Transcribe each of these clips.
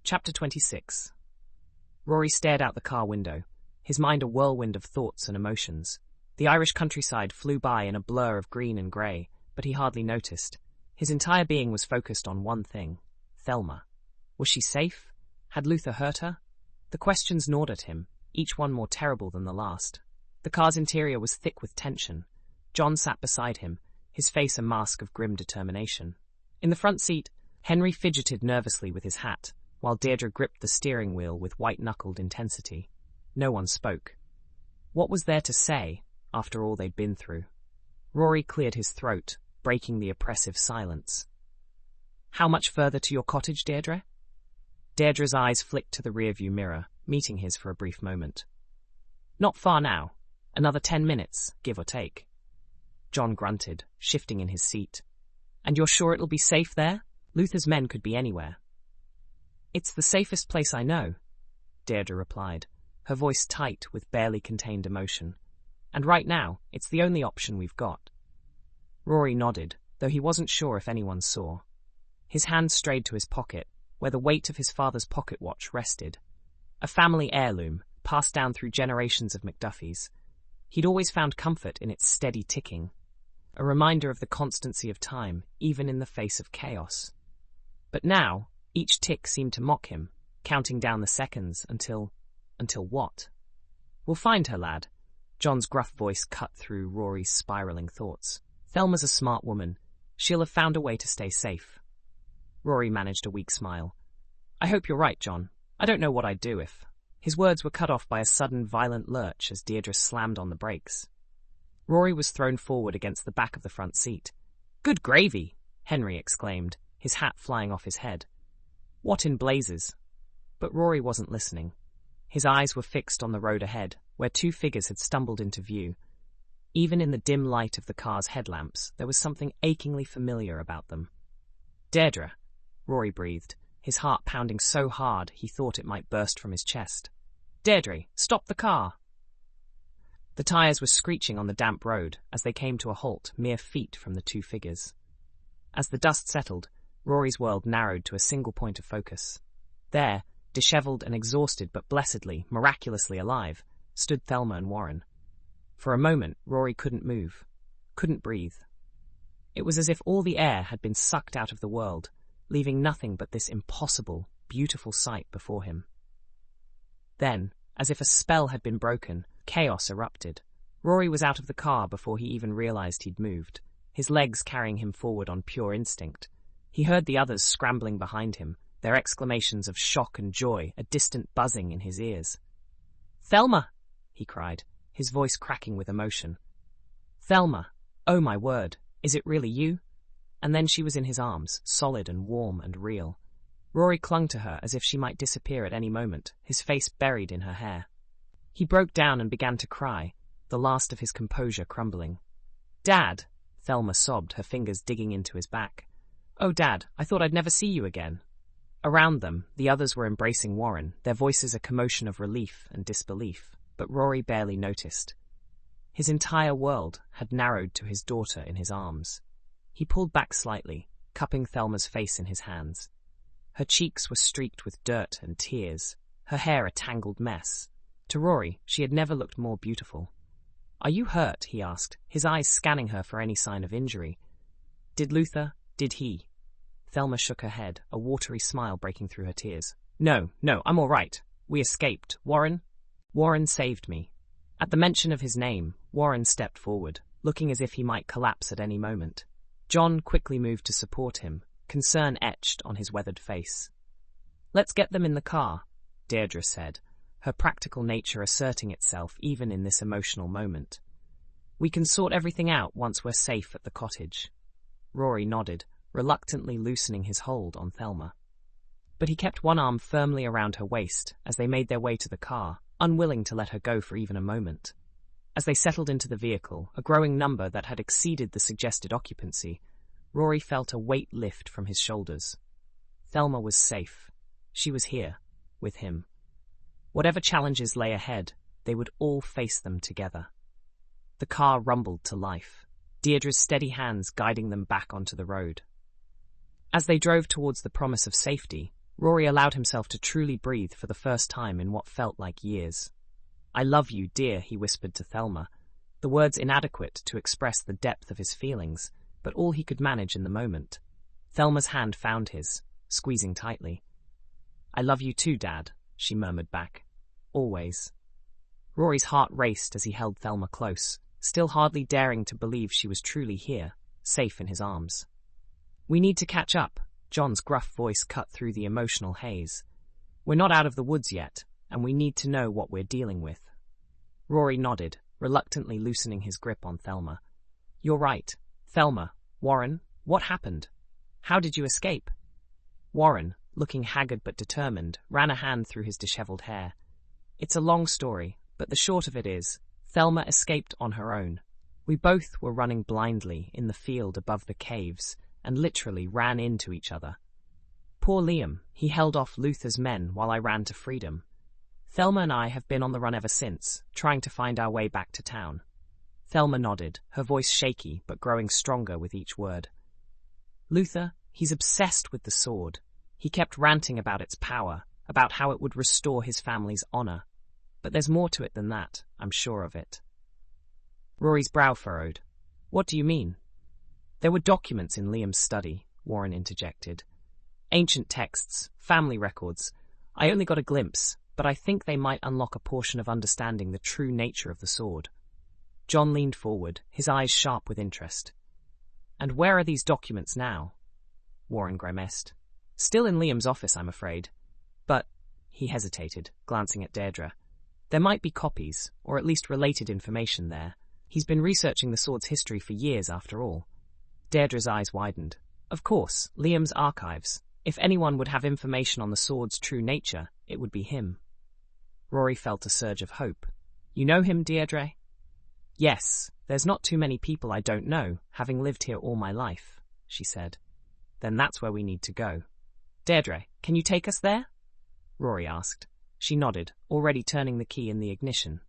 Chapter 26. Rory stared out the car window, his mind a whirlwind of thoughts and emotions. The Irish countryside flew by in a blur of green and grey, but he hardly noticed. His entire being was focused on one thing: Thelma. Was she safe? Had Luther hurt her? The questions gnawed at him, each one more terrible than the last. The car's interior was thick with tension. John sat beside him, his face a mask of grim determination. In the front seat, Henry fidgeted nervously with his hat, while Deirdre gripped the steering wheel with white-knuckled intensity. No one spoke. What was there to say, after all they'd been through? Rory cleared his throat, breaking the oppressive silence. "How much further to your cottage, Deirdre?" Deirdre's eyes flicked to the rearview mirror, meeting his for a brief moment. "Not far now. Another 10 minutes, give or take." John grunted, shifting in his seat. "And you're sure it'll be safe there? Luther's men could be anywhere." "It's the safest place I know," Deirdre replied, her voice tight with barely contained emotion. "And right now, it's the only option we've got." Rory nodded, though he wasn't sure if anyone saw. His hand strayed to his pocket, where the weight of his father's pocket watch rested. A family heirloom, passed down through generations of McDuffies. He'd always found comfort in its steady ticking, a reminder of the constancy of time, even in the face of chaos. But now, each tick seemed to mock him, counting down the seconds until what? "We'll find her, lad." John's gruff voice cut through Rory's spiraling thoughts. "Thelma's a smart woman. She'll have found a way to stay safe." Rory managed a weak smile. "I hope you're right, John. I don't know what I'd do if—" His words were cut off by a sudden violent lurch as Deirdre slammed on the brakes. Rory was thrown forward against the back of the front seat. "Good gravy!" Henry exclaimed, his hat flying off his head. "What in blazes?" But Rory wasn't listening. His eyes were fixed on the road ahead, where two figures had stumbled into view. Even in the dim light of the car's headlamps, there was something achingly familiar about them. "Deirdre," Rory breathed, his heart pounding so hard he thought it might burst from his chest. "Deirdre, stop the car!" The tyres were screeching on the damp road as they came to a halt mere feet from the two figures. As the dust settled, Rory's world narrowed to a single point of focus. There, dishevelled and exhausted but blessedly, miraculously alive, stood Thelma and Warren. For a moment, Rory couldn't move, couldn't breathe. It was as if all the air had been sucked out of the world, leaving nothing but this impossible, beautiful sight before him. Then, as if a spell had been broken, chaos erupted. Rory was out of the car before he even realized he'd moved, his legs carrying him forward on pure instinct. He heard the others scrambling behind him, their exclamations of shock and joy a distant buzzing in his ears. "Thelma!" he cried, his voice cracking with emotion. "Thelma! Oh my word, is it really you?" And then she was in his arms, solid and warm and real. Rory clung to her as if she might disappear at any moment, his face buried in her hair. He broke down and began to cry, the last of his composure crumbling. "Dad!" Thelma sobbed, her fingers digging into his back. "Oh, Dad, I thought I'd never see you again." Around them, the others were embracing Warren, their voices a commotion of relief and disbelief, but Rory barely noticed. His entire world had narrowed to his daughter in his arms. He pulled back slightly, cupping Thelma's face in his hands. Her cheeks were streaked with dirt and tears, her hair a tangled mess. To Rory, she had never looked more beautiful. "Are you hurt?" he asked, his eyes scanning her for any sign of injury. Did he? Thelma shook her head, a watery smile breaking through her tears. No, I'm all right. We escaped. Warren saved me." At the mention of his name, Warren stepped forward, looking as if he might collapse at any moment. John quickly moved to support him, concern etched on his weathered face. "Let's get them in the car," Deirdre said, her practical nature asserting itself even in this emotional moment. "We can sort everything out once we're safe at the cottage." Rory nodded, reluctantly loosening his hold on Thelma. But he kept one arm firmly around her waist as they made their way to the car, unwilling to let her go for even a moment. As they settled into the vehicle, a growing number that had exceeded the suggested occupancy, Rory felt a weight lift from his shoulders. Thelma was safe. She was here, with him. Whatever challenges lay ahead, they would all face them together. The car rumbled to life, Deirdre's steady hands guiding them back onto the road. As they drove towards the promise of safety, Rory allowed himself to truly breathe for the first time in what felt like years. "I love you, dear," he whispered to Thelma, the words inadequate to express the depth of his feelings, but all he could manage in the moment. Thelma's hand found his, squeezing tightly. "I love you too, Dad," she murmured back. "Always." Rory's heart raced as he held Thelma close, still hardly daring to believe she was truly here, safe in his arms. "We need to catch up," John's gruff voice cut through the emotional haze. "We're not out of the woods yet, and we need to know what we're dealing with." Rory nodded, reluctantly loosening his grip on Thelma. "You're right. Thelma, Warren, what happened? How did you escape?" Warren, looking haggard but determined, ran a hand through his disheveled hair. "It's a long story, but the short of it is, Thelma escaped on her own. We both were running blindly in the field above the caves, and literally ran into each other. Poor Liam, he held off Luther's men while I ran to freedom. Thelma and I have been on the run ever since, trying to find our way back to town." Thelma nodded, her voice shaky but growing stronger with each word. "Luther, he's obsessed with the sword. He kept ranting about its power, about how it would restore his family's honor. But there's more to it than that, I'm sure of it." Rory's brow furrowed. "What do you mean?" "There were documents in Liam's study," Warren interjected. "Ancient texts, family records. I only got a glimpse, but I think they might unlock a portion of understanding the true nature of the sword." John leaned forward, his eyes sharp with interest. "And where are these documents now?" Warren grimaced. "Still in Liam's office, I'm afraid. But," he hesitated, glancing at Deirdre, "there might be copies, or at least related information there. He's been researching the sword's history for years, after all." Deirdre's eyes widened. "Of course, Liam's archives. If anyone would have information on the sword's true nature, it would be him." Rory felt a surge of hope. "You know him, Deirdre?" "Yes, there's not too many people I don't know, having lived here all my life," she said. "Then that's where we need to go." "Deirdre, can you take us there?" Rory asked. She nodded, already turning the key in the ignition.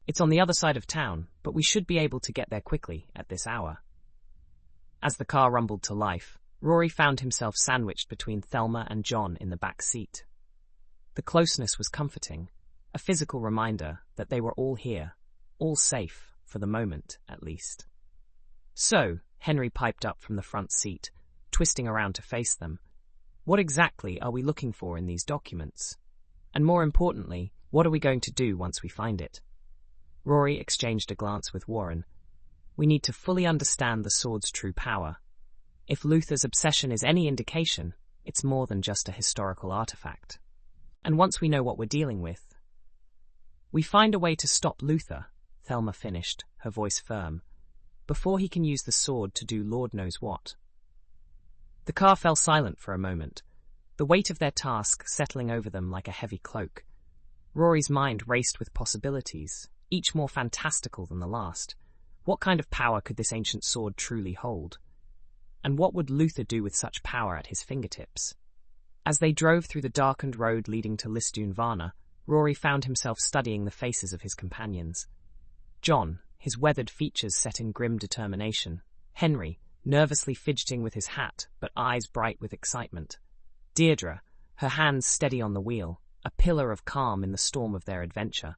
"It's on the other side of town, but we should be able to get there quickly at this hour." As the car rumbled to life, Rory found himself sandwiched between Thelma and John in the back seat. The closeness was comforting, a physical reminder that they were all here, all safe, for the moment, at least. "So," Henry piped up from the front seat, twisting around to face them, "what exactly are we looking for in these documents? And more importantly, what are we going to do once we find it?" Rory exchanged a glance with Warren. "We need to fully understand the sword's true power. If Luther's obsession is any indication, it's more than just a historical artifact. And once we know what we're dealing with..." "We find a way to stop Luther," Thelma finished, her voice firm, "before he can use the sword to do Lord knows what." The car fell silent for a moment, the weight of their task settling over them like a heavy cloak. Rory's mind raced with possibilities, each more fantastical than the last. What kind of power could this ancient sword truly hold? And what would Luther do with such power at his fingertips? As they drove through the darkened road leading to Listune Varna, Rory found himself studying the faces of his companions. John, his weathered features set in grim determination. Henry, nervously fidgeting with his hat, but eyes bright with excitement. Deirdre, her hands steady on the wheel, a pillar of calm in the storm of their adventure.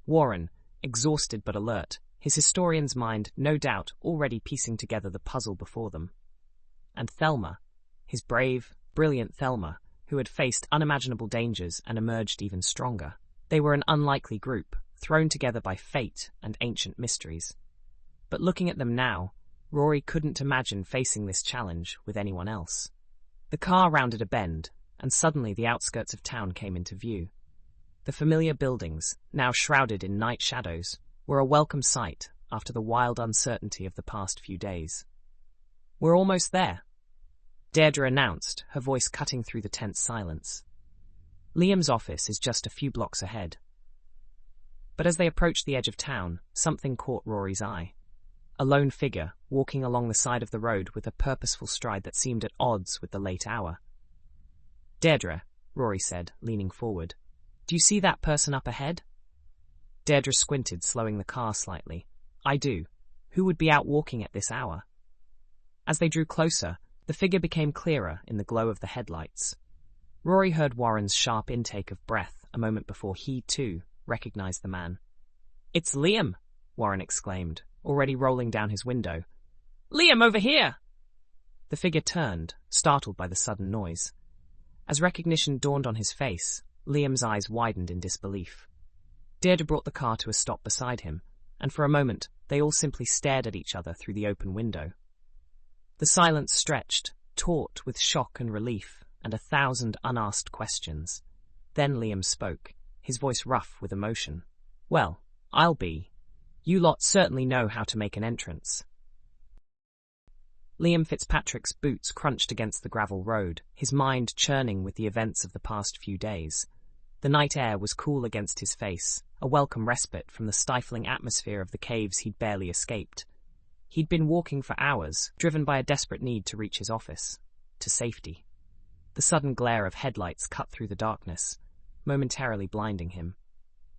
Warren, exhausted but alert, his historian's mind, no doubt, already piecing together the puzzle before them. And Thelma, his brave, brilliant Thelma, who had faced unimaginable dangers and emerged even stronger. They were an unlikely group, thrown together by fate and ancient mysteries. But looking at them now, Rory couldn't imagine facing this challenge with anyone else. The car rounded a bend, and suddenly the outskirts of town came into view. The familiar buildings, now shrouded in night shadows, were a welcome sight after the wild uncertainty of the past few days. "We're almost there," Deirdre announced, her voice cutting through the tense silence. "Liam's office is just a few blocks ahead." But as they approached the edge of town, something caught Rory's eye. A lone figure, walking along the side of the road with a purposeful stride that seemed at odds with the late hour. "Deirdre," Rory said, leaning forward, "do you see that person up ahead?" Deirdre squinted, slowing the car slightly. "I do. Who would be out walking at this hour?" As they drew closer, the figure became clearer in the glow of the headlights. Rory heard Warren's sharp intake of breath a moment before he, too, recognized the man. "It's Liam!" Warren exclaimed, already rolling down his window. "Liam, over here!" The figure turned, startled by the sudden noise. As recognition dawned on his face, Liam's eyes widened in disbelief. Deirdre brought the car to a stop beside him, and for a moment they all simply stared at each other through the open window. The silence stretched, taut with shock and relief, and 1,000 unasked questions. Then Liam spoke, his voice rough with emotion. "Well, I'll be. You lot certainly know how to make an entrance." Liam Fitzpatrick's boots crunched against the gravel road, his mind churning with the events of the past few days. The night air was cool against his face, a welcome respite from the stifling atmosphere of the caves he'd barely escaped. He'd been walking for hours, driven by a desperate need to reach his office, to safety. The sudden glare of headlights cut through the darkness, momentarily blinding him.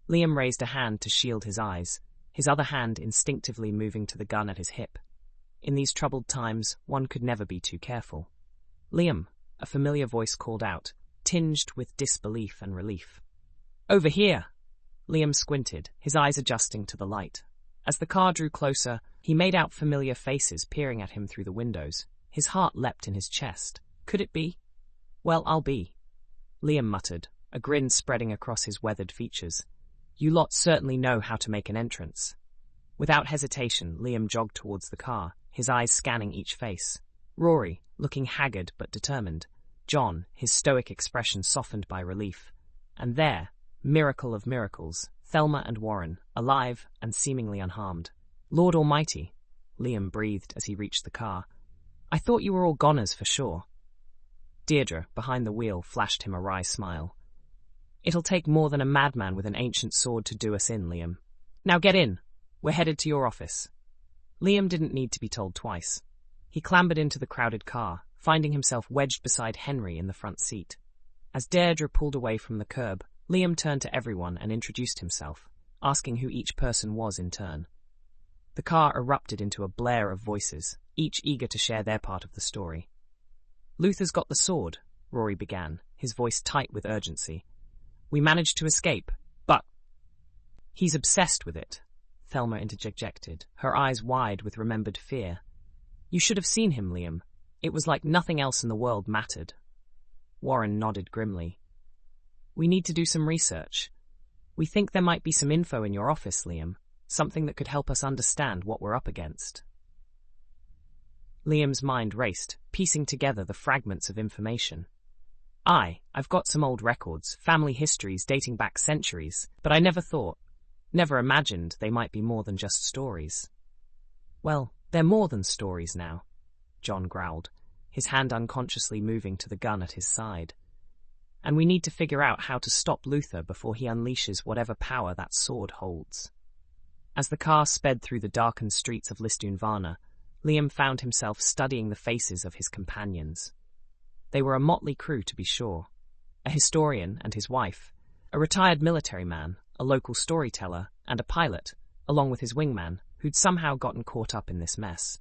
Liam raised a hand to shield his eyes, his other hand instinctively moving to the gun at his hip. In these troubled times, one could never be too careful. "Liam," a familiar voice called out, tinged with disbelief and relief. "Over here!" Liam squinted, his eyes adjusting to the light. As the car drew closer, he made out familiar faces peering at him through the windows. His heart leapt in his chest. Could it be? "Well, I'll be," Liam muttered, a grin spreading across his weathered features. "You lot certainly know how to make an entrance." Without hesitation, Liam jogged towards the car, his eyes scanning each face. Rory, looking haggard but determined. John, his stoic expression softened by relief. And there, miracle of miracles, Thelma and Warren, alive and seemingly unharmed. "Lord Almighty," Liam breathed as he reached the car. "I thought you were all goners for sure." Deirdre, behind the wheel, flashed him a wry smile. "It'll take more than a madman with an ancient sword to do us in, Liam. Now get in. We're headed to your office." Liam didn't need to be told twice. He clambered into the crowded car, finding himself wedged beside Henry in the front seat. As Deirdre pulled away from the curb, Liam turned to everyone and introduced himself, asking who each person was in turn. The car erupted into a blare of voices, each eager to share their part of the story. "Luther's got the sword," Rory began, his voice tight with urgency. "We managed to escape, but—" "He's obsessed with it," Thelma interjected, her eyes wide with remembered fear. "You should have seen him, Liam. It was like nothing else in the world mattered." Warren nodded grimly. "We need to do some research. We think there might be some info in your office, Liam, something that could help us understand what we're up against." Liam's mind raced, piecing together the fragments of information. I've got some old records, family histories dating back centuries, but I never imagined they might be more than just stories." "Well, they're more than stories now," John growled, his hand unconsciously moving to the gun at his side. "And we need to figure out how to stop Luther before he unleashes whatever power that sword holds." As the car sped through the darkened streets of Lisdoonvarna, Liam found himself studying the faces of his companions. They were a motley crew, to be sure. A historian and his wife, a retired military man, a local storyteller, and a pilot, along with his wingman, who'd somehow gotten caught up in this mess.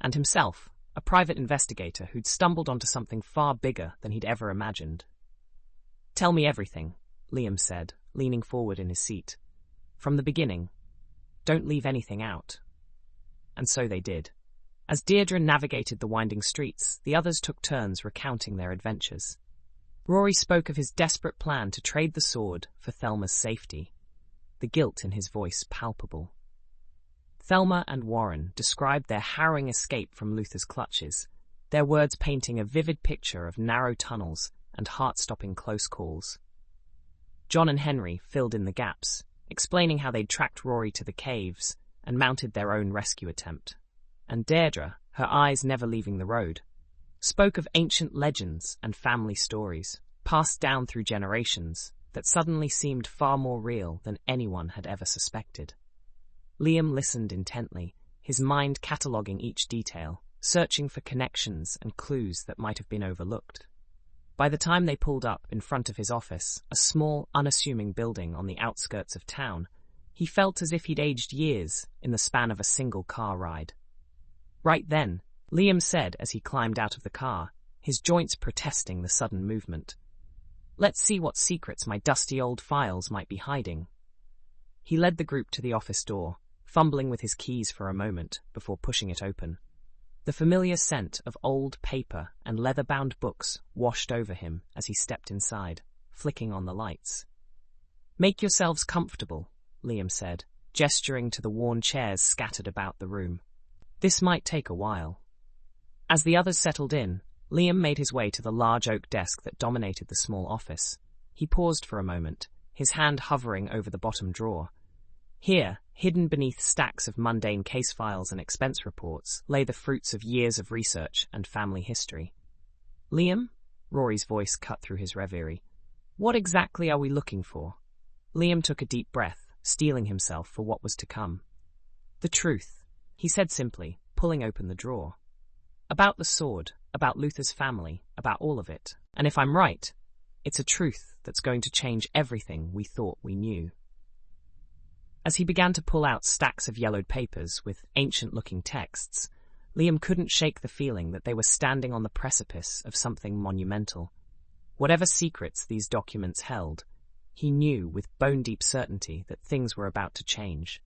And himself, a private investigator who'd stumbled onto something far bigger than he'd ever imagined. "Tell me everything," Liam said, leaning forward in his seat. "From the beginning. Don't leave anything out." And so they did. As Deirdre navigated the winding streets, the others took turns recounting their adventures. Rory spoke of his desperate plan to trade the sword for Thelma's safety, the guilt in his voice palpable. Thelma and Warren described their harrowing escape from Luther's clutches, their words painting a vivid picture of narrow tunnels and heart-stopping close calls. John and Henry filled in the gaps, explaining how they'd tracked Rory to the caves and mounted their own rescue attempt. And Deirdre, her eyes never leaving the road, spoke of ancient legends and family stories, passed down through generations, that suddenly seemed far more real than anyone had ever suspected. Liam listened intently, his mind cataloguing each detail, searching for connections and clues that might have been overlooked. By the time they pulled up in front of his office, a small, unassuming building on the outskirts of town, he felt as if he'd aged years in the span of a single car ride. "Right then," Liam said as he climbed out of the car, his joints protesting the sudden movement. Let's see what secrets my dusty old files might be hiding. He led the group to the office door, fumbling with his keys for a moment before pushing it open. The familiar scent of old paper and leather-bound books washed over him as he stepped inside, flicking on the lights. "Make yourselves comfortable," Liam said, gesturing to the worn chairs scattered about the room. "This might take a while." As the others settled in, Liam made his way to the large oak desk that dominated the small office. He paused for a moment, his hand hovering over the bottom drawer. Here, hidden beneath stacks of mundane case files and expense reports, lay the fruits of years of research and family history. "Liam?" Rory's voice cut through his reverie. "What exactly are we looking for?" Liam took a deep breath, steeling himself for what was to come. "The truth," he said simply, pulling open the drawer. "About the sword, about Luther's family, about all of it. And if I'm right, it's a truth that's going to change everything we thought we knew." As he began to pull out stacks of yellowed papers with ancient-looking texts, Liam couldn't shake the feeling that they were standing on the precipice of something monumental. Whatever secrets these documents held, he knew with bone-deep certainty that things were about to change.